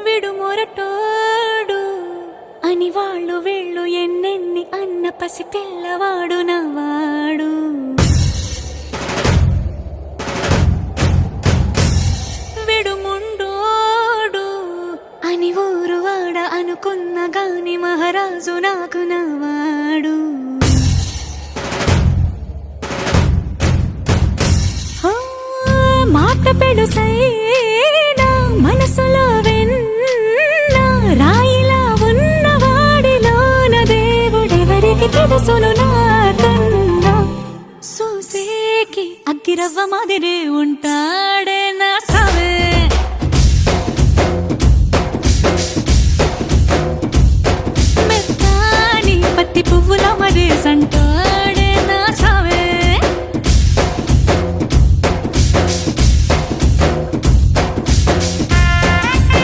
విడు మొరటోడు అని వాళ్ళు వీళ్ళు ఎన్నెన్ని అన్న పసి పిల్లవాడు నవ్వాడు. విడు ముండోడు అని ఊరు వాడ అనుకున్న గాని మహారాజు నాకు నవ్వాడు. మాట పెడుసైనా మనసు